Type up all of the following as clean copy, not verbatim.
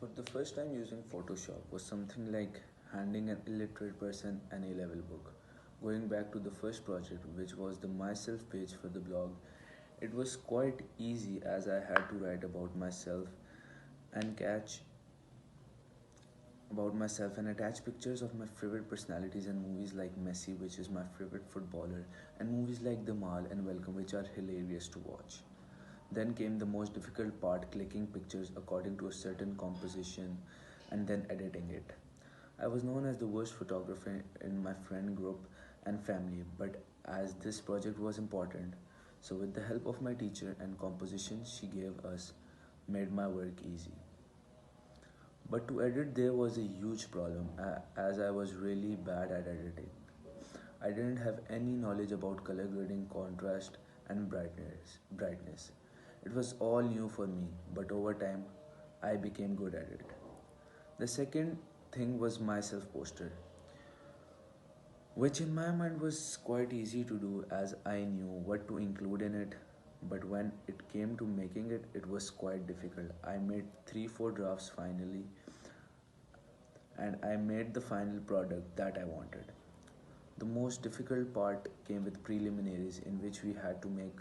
For the first time using Photoshop was something like handing an illiterate person an A-level book. Going back to the first project, which was the myself page for the blog, it was quite easy as I had to write and catch attach pictures of my favorite personalities and movies like Messi, which is my favorite footballer, and movies like The Mall and Welcome, which are hilarious to watch. Then came the most difficult part, clicking pictures according to a certain composition and then editing it. I was known as the worst photographer in my friend group and family, but as this project was important, so with the help of my teacher and composition she gave us, made my work easy. But to edit there was a huge problem as I was really bad at editing. I didn't have any knowledge about color grading, contrast and brightness. It was all new for me, but over time I became good at it. The second thing was my self poster, which in my mind was quite easy to do as I knew what to include in it. But when it came to making it, it was quite difficult. I made 3 4 drafts finally, and I made the final product that I wanted. The most difficult part came with preliminaries in which we had to make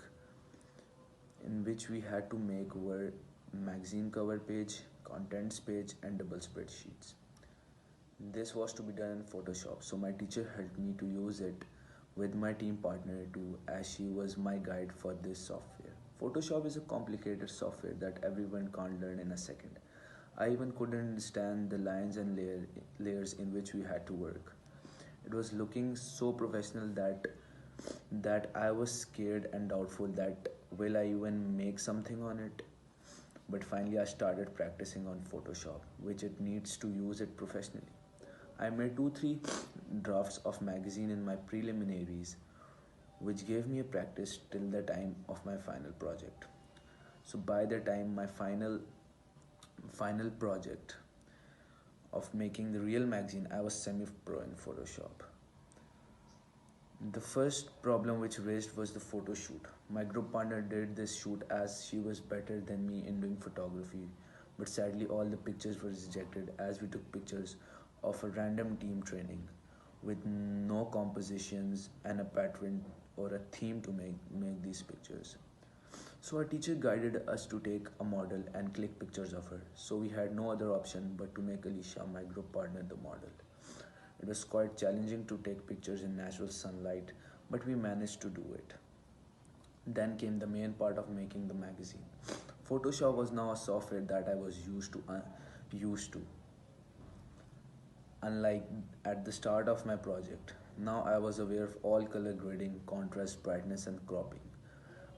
were magazine cover page, contents page and double spreadsheets. This was to be done in Photoshop, so my teacher helped me to use it with my team partner too, as she was my guide for this software. Photoshop is a complicated software that everyone can't learn in a second. I even couldn't understand the lines and layers in which we had to work. It was looking so professional that I was scared and doubtful that will I even make something on it. But finally I started practicing on Photoshop, which it needs to use it professionally. I made 2 3 drafts of magazine in my preliminaries, which gave me a practice till the time of my final project. So by the time my final project of making the real magazine, I was semi pro in Photoshop. The first problem which raised was the photo shoot. My group partner did this shoot as she was better than me in doing photography, but sadly all the pictures were rejected as we took pictures of a random team training with no compositions and a pattern or a theme to make these pictures. So our teacher guided us to take a model and click pictures of her. So we had no other option but to make Alicia, my group partner, the model. It was quite challenging to take pictures in natural sunlight, but we managed to do it. Then came the main part of making the magazine. Photoshop was now a software that I was used to, unlike at the start of my project. Now I was aware of all color grading, contrast, brightness, and cropping.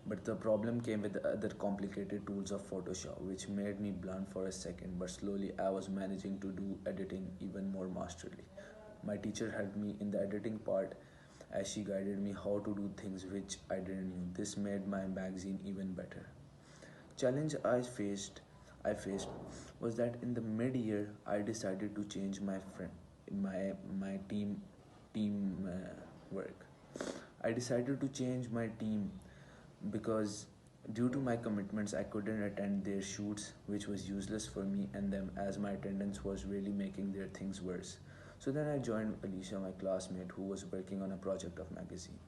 But the problem came with the other complicated tools of Photoshop, which made me blunt for a second, but slowly I was managing to do editing even more masterly. My teacher helped me in the editing part as she guided me how to do things which I didn't know. This made my magazine even better. Challenge I faced was that in the mid-year I decided to change my team work. I decided to change my team because due to my commitments I couldn't attend their shoots, which was useless for me and them as my attendance was really making their things worse. So then I joined Alicia, my classmate, who was working on a project of magazine.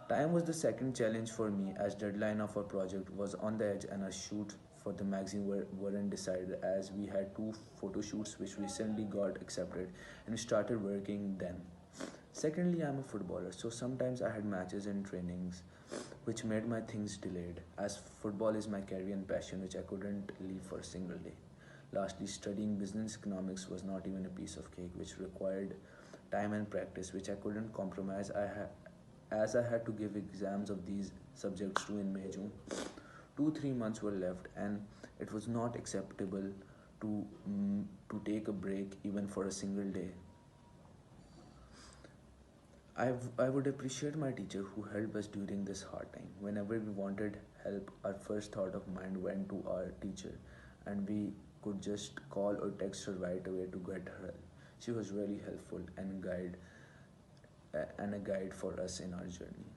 Time was the second challenge for me as deadline of our project was on the edge and our shoot for the magazine weren't decided as we had 2 photo shoots which recently got accepted and we started working then. Secondly, I'm a footballer, so sometimes I had matches and trainings which made my things delayed as football is my career and passion which I couldn't leave for a single day. Lastly, studying business economics was not even a piece of cake which required time and practice which I couldn't compromise. As I had to give exams of these subjects too in May June. 2 3 months were left and it was not acceptable to take a break even for a single day. I would appreciate my teacher who helped us during this hard time. Whenever we wanted help, our first thought of mind went to our teacher, and we could just call or text her right away to get her help. She was really helpful and a guide for us in our journey.